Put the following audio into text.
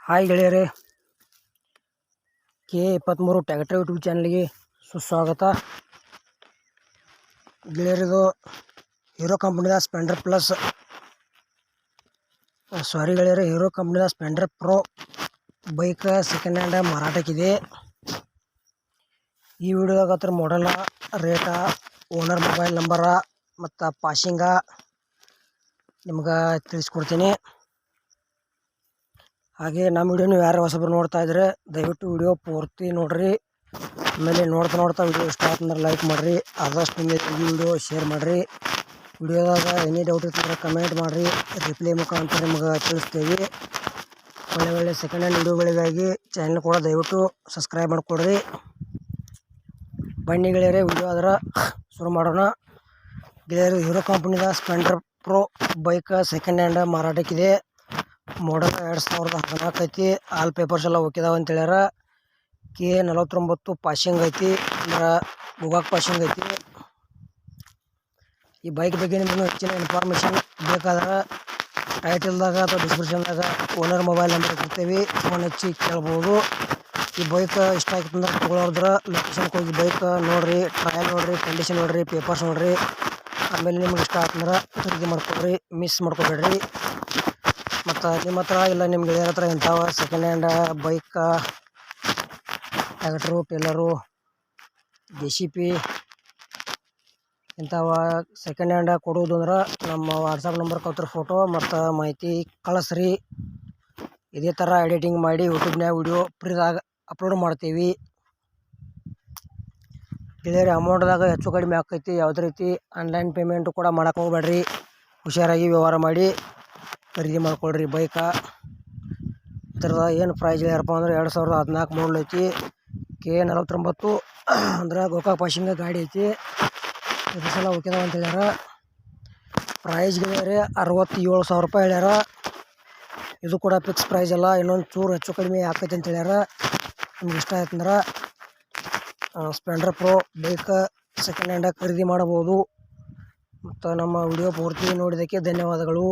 Hi ಗೆಳೆಯರೇ, K23 tractor YouTube ಚಾನಲ್ಗೆ ಸುಸ್ವಾಗತ. ಗೆಳೆಯರಿದು ಹೀರೋ ಕಂಪ್ನಿದ ಸ್ಪೆಂಡರ್ ಪ್ಲಸ್ ಹೀರೋ ಕಂಪ್ನಿದ Splendor pro bike second hand ಮಾರಾಟಕ್ಕಿದೆ. ಈ ವಿಡಿಯೋದಾಗ ಹತ್ರ model, rate, owner mobile number ಮತ್ತು ಪಾಸಿಂಗ ನಿಮ್ಗೆ ತಿಳಿಸ್ಕೊಡ್ತೀನಿ. ಹಾಗೆ ನಮ್ಮ ವಿಡಿಯೋನು ಯಾರು ಹೊಸಬ್ರು ನೋಡ್ತಾ ಇದ್ರೆ ದಯವಿಟ್ಟು ವಿಡಿಯೋ ಪೂರ್ತಿ ನೋಡ್ರಿ. ಆಮೇಲೆ ನೋಡ್ತಾ ವಿಡಿಯೋ ಇಷ್ಟ ಆತಂದ್ರೆ ಲೈಕ್ ಮಾಡಿರಿ. ಆದಷ್ಟು ನಿಮಗೆ ಈ ವಿಡಿಯೋ ಶೇರ್ ಮಾಡಿರಿ. ವಿಡಿಯೋದಾಗ ಏನೇ ಡೌಟ್ ಇರ್ತಂದ್ರೆ ಕಮೆಂಟ್ ಮಾಡಿರಿ, ರಿಪ್ಲೈ ಮುಖಾಂತರ ನಿಮ್ಗೆ ತಿಳಿಸ್ತೀವಿ. ಒಳ್ಳೆ ಸೆಕೆಂಡ್ ಹ್ಯಾಂಡ್ ವಿಡಿಯೋಗಳಿಗಾಗಿ ಚಾನಲ್ ಕೂಡ ದಯವಿಟ್ಟು ಸಬ್ಸ್ಕ್ರೈಬ್ ಮಾಡಿಕೊಡ್ರಿ. ಬನ್ನಿ ಗೆಳೆಯರೇ, ವಿಡಿಯೋ ಆದ್ರೆ ಶುರು ಮಾಡೋಣ. ಗೆಳೆಯರು, ಹೀರೋ ಕಂಪ್ನಿದ Splendor pro bike second hand ಮಾರಾಟಕ್ಕಿದೆ. ಮಾಡೆಲ್ 2014 ಐತಿ. ಆಲ್ ಪೇಪರ್ಸ್ ಎಲ್ಲ ಓಕೆದಾವ ಅಂತ ಹೇಳ್ಯಾರ. K49 ಪಾಸಿಂಗ್ ಐತಿ, ಅಂದ್ರೆ ಮುಗಾಕ್ ಪಾಸಿಂಗ್ ಐತಿ. ಈ ಬೈಕ್ ಬಗ್ಗೆ ನಿಮ್ಗೆ ಹೆಚ್ಚಿನ ಇನ್ಫಾರ್ಮೇಷನ್ ಬೇಕಾದ್ರೆ ಟೈಟಲ್ದಾಗ ಅಥವಾ ಡಿಸ್ಕ್ರಿಪ್ಷನ್ದಾಗ ಓನರ್ ಮೊಬೈಲ್ ನಂಬರ್ ಕೊಡ್ತೇವೆ, ಫೋನ್ ಹಚ್ಚಿ ಕೇಳ್ಬೋದು. ಈ ಬೈಕ್ ಇಷ್ಟ ಆಗಿತ್ತಂದ್ರೆ ತೊಗೊಳೋದ್ರ ಲೊಕೇಶನ್ಗೆ ಹೋಗಿ ಬೈಕ್ ನೋಡ್ರಿ, ಟ್ರಯಲ್ ನೋಡ್ರಿ, ಕಂಡೀಷನ್ ನೋಡ್ರಿ, ಪೇಪರ್ಸ್ ನೋಡ್ರಿ. ಆಮೇಲೆ ನಿಮ್ಗೆ ಇಷ್ಟ ಆತಂದ್ರೆ ಖರೀದಿ ಮಾಡ್ಕೊಡ್ರಿ, ಮಿಸ್ ಮಾಡ್ಕೊಬೇಡ್ರಿ. ಮತ್ತು ನಿಮ್ಮ ಹತ್ರ ಇಲ್ಲ ನಿಮ್ಮ ಗೆಳೆಯರ ಹತ್ರ ಇಂಥವ second hand bike, tractor, trailer, JCB ಇಂಥವ ಸೆಕೆಂಡ್ ಹ್ಯಾಂಡ್ ಕೊಡುವುದು ಅಂದ್ರೆ ನಮ್ಮ ವಾಟ್ಸಪ್ ನಂಬರ್ಗೆ ಹತ್ರ ಫೋಟೋ ಮತ್ತು ಮಾಹಿತಿ ಕಳಿಸ್ರಿ. ಇದೇ ಥರ ಎಡಿಟಿಂಗ್ ಮಾಡಿ ಯೂಟ್ಯೂಬ್ನಾಗ ವಿಡಿಯೋ ಫ್ರೀದಾಗ ಅಪ್ಲೋಡ್ ಮಾಡ್ತೀವಿ. ಗೆಳೆಯರಿ, ಅಮೌಂಟ್ದಾಗ ಹೆಚ್ಚು ಕಡಿಮೆ ಆಕೈತಿ. ಯಾವುದೇ ರೀತಿ ಆನ್ಲೈನ್ ಪೇಮೆಂಟು ಕೂಡ ಮಾಡೋಕೆ ಹೋಗ್ಬೇಡ್ರಿ. ಹುಷಾರಾಗಿ ವ್ಯವಹಾರ ಮಾಡಿ ಖರೀದಿ ಮಾಡ್ಕೊಳ್ರಿ. ಬೈಕ ಇದರದ ಏನು ಪ್ರೈಸ್ ಹೇಳ್ಯಾರಪ್ಪ ಅಂದ್ರೆ 2014 ಮಾಡಲ್ ಐತಿ. K49 ಅಂದ್ರೆ ಗೋಕಾಕ್ ಪಾಸಿಂಗ ಗಾಡಿ ಐತಿ. ಇದು ಸಲ ಓಕೆದಾವ ಅಂತ ಹೇಳ್ಯಾರ. ಪ್ರೈಸ್ ಗೆಳೆಯರೆ 67,000 ರೂಪಾಯಿ ಹೇಳ್ಯಾರ. ಇದು ಕೂಡ ಫಿಕ್ಸ್ ಪ್ರೈಸ್ ಅಲ್ಲ, ಇನ್ನೊಂದು ಚೂರು ಹೆಚ್ಚು ಕಡಿಮೆ ಆಕೈತಿ ಅಂತ ಹೇಳ್ಯಾರ. ನಿಮ್ಗೆ ಇಷ್ಟ ಆಯ್ತಂದ್ರೆ Splendor pro bike second hand ಖರೀದಿ ಮಾಡಬಹುದು. ಮತ್ತು ನಮ್ಮ ವಿಡಿಯೋ ಪೂರ್ತಿ ನೋಡಿದ್ದಕ್ಕೆ ಧನ್ಯವಾದಗಳು.